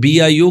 BIU,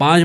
5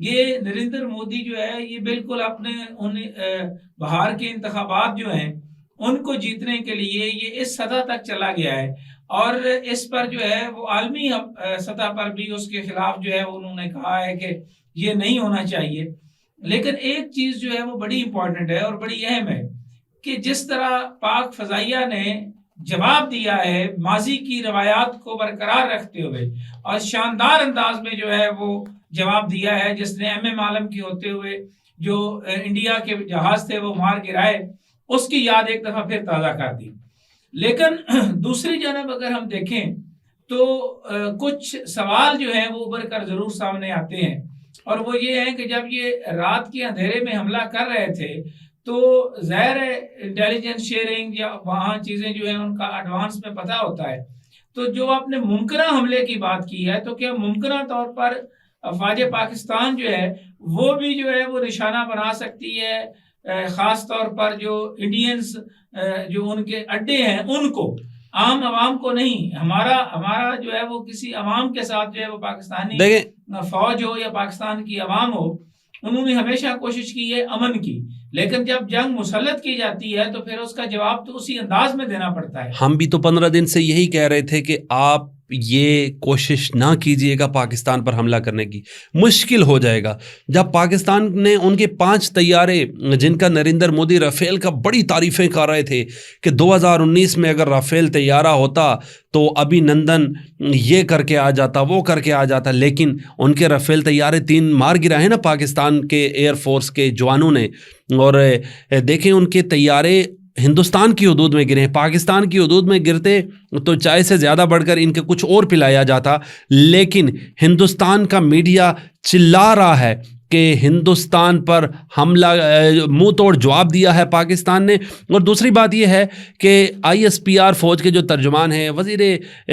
یہ نریندر مودی جو ہے یہ بالکل اپنے ان بہار کے انتخابات جو ہیں ان کو جیتنے کے لیے یہ اس سطح تک چلا گیا ہے، اور اس پر جو ہے وہ عالمی سطح پر بھی اس کے خلاف جو ہے انہوں نے کہا ہے کہ یہ نہیں ہونا چاہیے۔ لیکن ایک چیز جو ہے وہ بڑی امپورٹنٹ ہے اور بڑی اہم ہے کہ جس طرح پاک فضائیہ نے جواب دیا ہے ماضی کی روایات کو برقرار رکھتے ہوئے اور شاندار انداز میں جو ہے وہ جواب دیا ہے، جس نے ایم عالم کی ہوتے ہوئے جو انڈیا کے جہاز تھے وہ مار گرائے، اس کی یاد ایک دفعہ پھر تازہ کر دی۔ لیکن دوسری جانب اگر ہم دیکھیں تو کچھ سوال جو ہیں وہ ابھر کر ضرور سامنے آتے ہیں، اور وہ یہ ہے کہ جب یہ رات کے اندھیرے میں حملہ کر رہے تھے تو ظاہر ہے انٹیلیجنس شیئرنگ یا وہاں چیزیں جو ہیں ان کا ایڈوانس میں پتہ ہوتا ہے، تو جو آپ نے ممکنہ حملے کی بات کی ہے تو کیا ممکنہ طور پر افواج پاکستان جو ہے وہ بھی جو ہے وہ نشانہ بنا سکتی ہے، خاص طور پر جو انڈینز جو ان کے اڈے ہیں ان کو، عام عوام کو نہیں۔ ہمارا جو ہے وہ کسی عوام کے ساتھ جو ہے وہ پاکستانی فوج ہو یا پاکستان کی عوام ہو، انہوں نے ہمیشہ کوشش کی ہے امن کی، لیکن جب جنگ مسلط کی جاتی ہے تو پھر اس کا جواب تو اسی انداز میں دینا پڑتا ہے۔ ہم بھی تو 15 دن سے یہی کہہ رہے تھے کہ آپ یہ کوشش نہ کیجئے گا پاکستان پر حملہ کرنے کی، مشکل ہو جائے گا۔ جب پاکستان نے ان کے 5 طیارے جن کا نریندر مودی رافیل کا بڑی تعریفیں کر رہے تھے کہ 2019 میں اگر رافیل طیارہ ہوتا تو ابھی نندن یہ کر کے آ جاتا وہ کر کے آ جاتا، لیکن ان کے رافیل طیارے 3 مار گرائے نا پاکستان کے ایئر فورس کے جوانوں نے، اور دیکھیں ان کے طیارے ہندوستان کی حدود میں گرے ہیں، پاکستان کی حدود میں گرتے تو چائے سے زیادہ بڑھ کر ان کے کچھ اور پلایا جاتا، لیکن ہندوستان کا میڈیا چلا رہا ہے کہ ہندوستان پر حملہ منہ توڑ جواب دیا ہے پاکستان نے۔ اور دوسری بات یہ ہے کہ ISPR فوج کے جو ترجمان ہیں، وزیر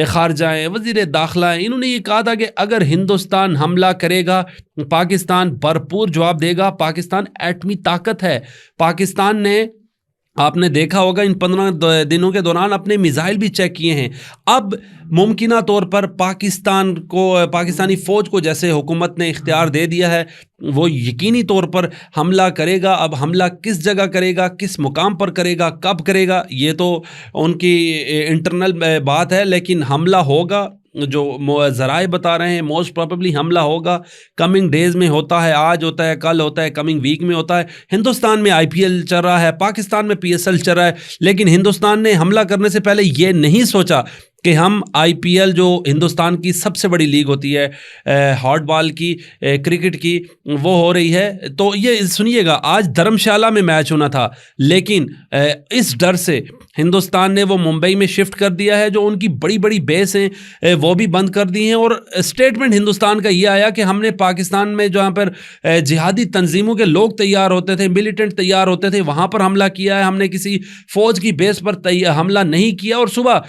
خارجہ ہیں، وزیر داخلہ ہیں، انہوں نے یہ کہا تھا کہ اگر ہندوستان حملہ کرے گا پاکستان بھرپور جواب دے گا۔ پاکستان ایٹمی طاقت ہے، پاکستان نے آپ نے دیکھا ہوگا ان 15 دنوں کے دوران اپنے میزائل بھی چیک کیے ہیں۔ اب ممکنہ طور پر پاکستانی فوج کو جیسے حکومت نے اختیار دے دیا ہے، وہ یقینی طور پر حملہ کرے گا۔ اب حملہ کس جگہ کرے گا، کس مقام پر کرے گا، کب کرے گا، یہ تو ان کی انٹرنل بات ہے، لیکن حملہ ہوگا۔ جو ذرائع بتا رہے ہیں موسٹ پروبیبلی حملہ ہوگا، کمنگ ڈیز میں ہوتا ہے، آج ہوتا ہے، کل ہوتا ہے، کمنگ ویک میں ہوتا ہے۔ ہندوستان میں IPL چل رہا ہے، پاکستان میں PSL چل رہا ہے، لیکن ہندوستان نے حملہ کرنے سے پہلے یہ نہیں سوچا کہ ہم IPL جو ہندوستان کی سب سے بڑی لیگ ہوتی ہے ہاٹ بال کی، کرکٹ کی، وہ ہو رہی ہے۔ تو یہ سنیے گا، آج دھرمشالہ میں میچ ہونا تھا، لیکن اس ڈر سے ہندوستان نے وہ ممبئی میں شفٹ کر دیا ہے، جو ان کی بڑی بڑی بیس ہیں وہ بھی بند کر دی ہیں، اور اسٹیٹمنٹ ہندوستان کا یہ آیا کہ ہم نے پاکستان میں جہاں پر جہادی تنظیموں کے لوگ تیار ہوتے تھے، ملیٹنٹ تیار ہوتے تھے، وہاں پر حملہ کیا ہے، ہم نے کسی فوج کی بیس پر حملہ نہیں کیا۔ اور صبح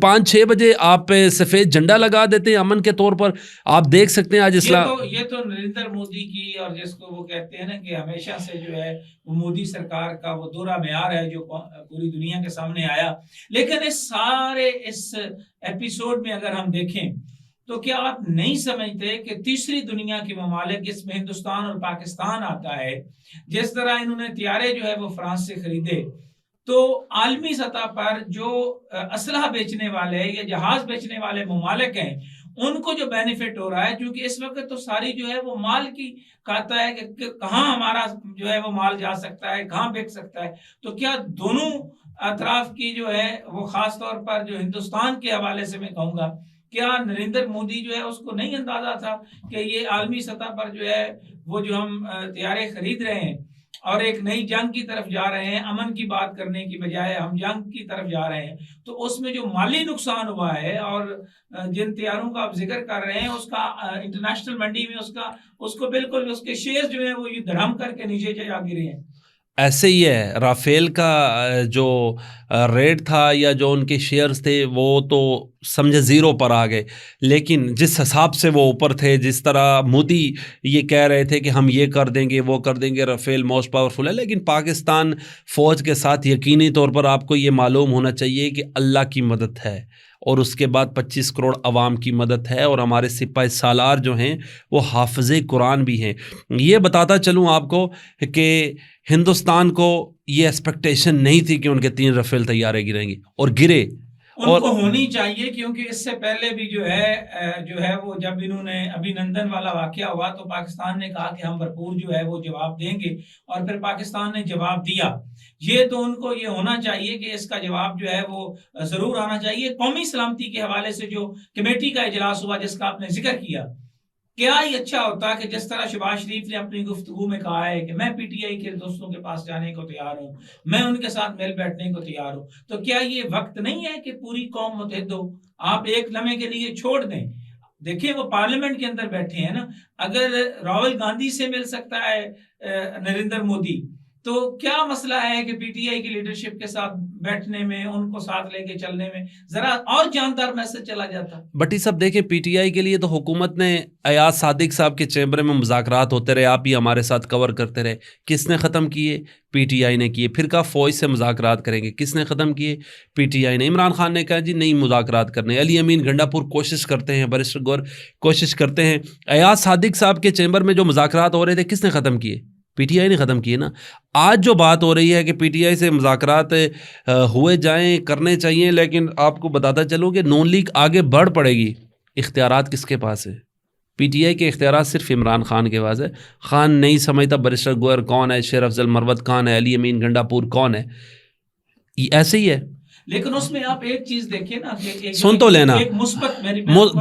5-6 بجے آپ سفید جھنڈا لگا دیتے ہیں امن کے طور پر۔ آپ دیکھ سکتے ہیں آج یہ تو نریندر مودی کی، اور جس کو وہ کہتے ہیں نا کہ ہمیشہ سے جو ہے وہ مودی سرکار کا وہ دورہ معیار ہے جو پوری دنیا کے سامنے آیا۔ لیکن اس سارے ایپیسوڈ میں اگر ہم دیکھیں تو کیا آپ نہیں سمجھتے کہ تیسری دنیا کے ممالک جس میں ہندوستان اور پاکستان آتا ہے، جس طرح انہوں نے طیارے جو ہے وہ فرانس سے خریدے، تو عالمی سطح پر جو اسلحہ بیچنے والے یا جہاز بیچنے والے ممالک ہیں ان کو جو بینیفٹ ہو رہا ہے، کیونکہ اس وقت تو ساری جو ہے وہ مال کی کہتا ہے کہ کہاں ہمارا جو ہے وہ مال جا سکتا ہے، کہاں بک سکتا ہے۔ تو کیا دونوں اطراف کی جو ہے وہ خاص طور پر جو ہندوستان کے حوالے سے میں کہوں گا، کیا نریندر مودی جو ہے اس کو نہیں اندازہ تھا کہ یہ عالمی سطح پر جو ہے وہ جو ہم طیارے خرید رہے ہیں اور ایک نئی جنگ کی طرف جا رہے ہیں، امن کی بات کرنے کی بجائے ہم جنگ کی طرف جا رہے ہیں، تو اس میں جو مالی نقصان ہوا ہے اور جن طیاروں کا آپ ذکر کر رہے ہیں اس کا انٹرنیشنل منڈی میں اس کو بالکل اس کے شیئر جو ہیں وہ یہ دھڑم کر کے نیچے جا گرے ہیں۔ ایسے ہی ہے، رافیل کا جو ریٹ تھا یا جو ان کے شیئرز تھے وہ تو سمجھے زیرو پر آ گئے، لیکن جس حساب سے وہ اوپر تھے، جس طرح مودی یہ کہہ رہے تھے کہ ہم یہ کر دیں گے وہ کر دیں گے، رافیل موسٹ پاورفل ہے، لیکن پاکستان فوج کے ساتھ یقینی طور پر آپ کو یہ معلوم ہونا چاہیے کہ اللہ کی مدد ہے، اور اس کے بعد 25 کروڑ عوام کی مدد ہے، اور ہمارے سپاہ سالار جو ہیں وہ حافظ قرآن بھی ہیں۔ یہ بتاتا چلوں آپ کو کہ ہندوستان کو یہ ایکسپیکٹیشن نہیں تھی کہ ان کے 3 رافیل طیارے گریں گی، اور گرے۔ ان کو ہونی چاہیے، کیونکہ اس سے پہلے بھی جو ہے وہ جب انہوں نے ابھی نندن والا واقعہ ہوا تو پاکستان نے کہا کہ ہم بھرپور جو ہے وہ جواب دیں گے، اور پھر پاکستان نے جواب دیا۔ یہ تو ان کو یہ ہونا چاہیے کہ اس کا جواب جو ہے وہ ضرور آنا چاہیے۔ قومی سلامتی کے حوالے سے جو کمیٹی کا اجلاس ہوا جس کا آپ نے ذکر کیا، کیا ہی اچھا ہوتا کہ جس طرح شہباز شریف نے اپنی گفتگو میں کہا ہے کہ میں پی ٹی آئی کے دوستوں کے پاس جانے کو تیار ہوں، میں ان کے ساتھ مل بیٹھنے کو تیار ہوں، تو کیا یہ وقت نہیں ہے کہ پوری قوم متحد ہو؟ آپ ایک لمحے کے لیے چھوڑ دیں، دیکھیں وہ پارلیمنٹ کے اندر بیٹھے ہیں نا، اگر راہل گاندھی سے مل سکتا ہے نریندر مودی، تو کیا مسئلہ ہے کہ پی ٹی آئی کی لیڈرشپ کے ساتھ بیٹھنے میں، ان کو ساتھ لے کے چلنے میں ذرا اور جاندار میسج چلا جاتا۔ بٹی صاحب دیکھیں، پی ٹی آئی کے لیے تو حکومت نے ایاز صادق صاحب کے چیمبر میں مذاکرات ہوتے رہے، آپ ہی ہمارے ساتھ کور کرتے رہے، کس نے ختم کیے؟ پی ٹی آئی نے کیے۔ پھر کہا فوج سے مذاکرات کریں گے، کس نے ختم کیے؟ پی ٹی آئی نے۔ عمران خان نے کہا جی نہیں مذاکرات کرنے، علی امین گنڈا پور کوشش کرتے ہیں، بیرسٹر گور کوشش کرتے ہیں۔ ایاز صادق صاحب کے چیمبر میں جو مذاکرات ہو رہے تھے کس نے ختم کیے؟ پی ٹی آئی نے ختم کیے نا۔ آج جو بات ہو رہی ہے کہ پی ٹی آئی سے مذاکرات ہوئے جائیں، کرنے چاہیے، لیکن آپ کو بتاتا چلوں کہ نون لیگ آگے بڑھ پڑے گی۔ اختیارات کس کے پاس ہے؟ پی ٹی آئی کے اختیارات صرف عمران خان کے پاس ہے۔ خان نہیں سمجھتا بیرسٹر گوہر کون ہے، شیر افضل مروت کون ہے، علی امین گنڈا پور کون ہے، ایسے ہی ہے۔ لیکن اس میں آپ ایک چیز دیکھیں نا، سن تو لینا،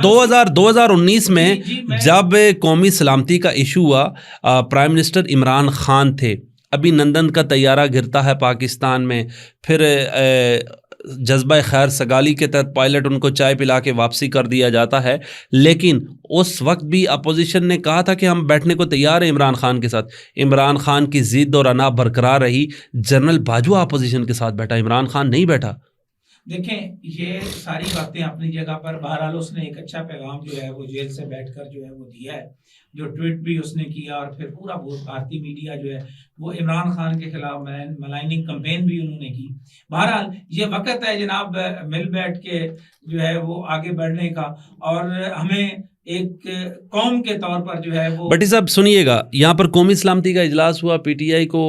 2019 میں جب قومی سلامتی کا ایشو ہوا، پرائم منسٹر عمران خان تھے، ابھی نندن کا طیارہ گرتا ہے پاکستان میں، پھر جذبہ خیر سگالی کے تحت پائلٹ ان کو چائے پلا کے واپسی کر دیا جاتا ہے، لیکن اس وقت بھی اپوزیشن نے کہا تھا کہ ہم بیٹھنے کو تیار ہیں عمران خان کے ساتھ۔ عمران خان کی ضد اور انا برقرار رہی، جنرل باجوہ اپوزیشن کے ساتھ بیٹھا، عمران خان نہیں بیٹھا۔ دیکھیں یہ ساری باتیں اپنی جگہ پر، بہرحال اس نے ایک اچھا پیغام جو ہے وہ جیل سے بیٹھ کر جو ہے وہ دیا ہے، جو ٹویٹ بھی اس نے کیا، اور پھر پورا بھارتی میڈیا جو ہے وہ عمران خان کے خلاف ملائننگ کمپین بھی انہوں نے کی۔ بہرحال یہ وقت ہے جناب مل بیٹھ کے جو ہے وہ آگے بڑھنے کا، اور ہمیں ایک قوم کے طور پر جو ہے وہ۔ بٹی صاحب سنیے گا، یہاں پر قومی سلامتی کا اجلاس ہوا، پی ٹی آئی کو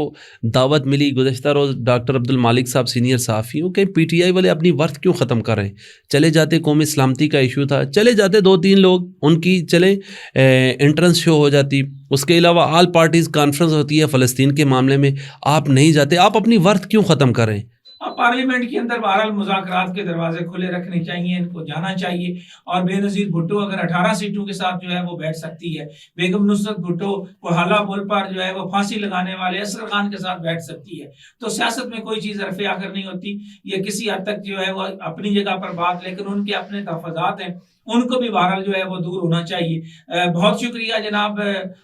دعوت ملی، گزشتہ روز ڈاکٹر عبد المالک صاحب سینئر صحافی ہوں کہ پی ٹی آئی والے اپنی ورث کیوں ختم کر رہے ہیں؟ چلے جاتے، قومی سلامتی کا ایشو تھا، چلے جاتے 2-3 لوگ، ان کی چلے انٹرنس شو ہو جاتی، اس کے علاوہ آل پارٹیز کانفرنس ہوتی ہے فلسطین کے معاملے میں، آپ نہیں جاتے، آپ اپنی ورث کیوں ختم کر رہے ہیں؟ پارلیمنٹ کے اندر بہرحال مذاکرات کے دروازے کھلے رکھنے چاہیے، ان کو جانا چاہیے، اور بے نظیر بھٹو اگر 18 سیٹوں کے ساتھ جو ہے وہ بیٹھ سکتی ہے، بیگم نصرت بھٹو کو حالہ پل پر جو ہے وہ پھانسی لگانے والے اسرار خان کے ساتھ بیٹھ سکتی ہے، تو سیاست میں کوئی چیز رفع آخر نہیں ہوتی۔ یہ کسی حد تک جو ہے وہ اپنی جگہ پر بات، لیکن ان کے اپنے تحفظات ہیں، ان کو بھی بہرحال جو ہے وہ دور ہونا چاہیے۔ بہت شکریہ جناب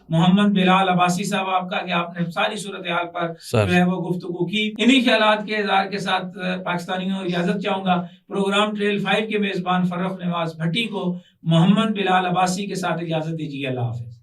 محمد بلال عباسی صاحب آپ کا کہ آپ نے ساری صورتحال پر جو ہے وہ گفتگو کی۔ انہی خیالات کے اظہار کے ساتھ پاکستانیوں اجازت چاہوں گا۔ پروگرام ٹریل 5 کے میزبان فرخ نواز بھٹی کو محمد بلال عباسی کے ساتھ اجازت دیجیے۔ اللہ حافظ۔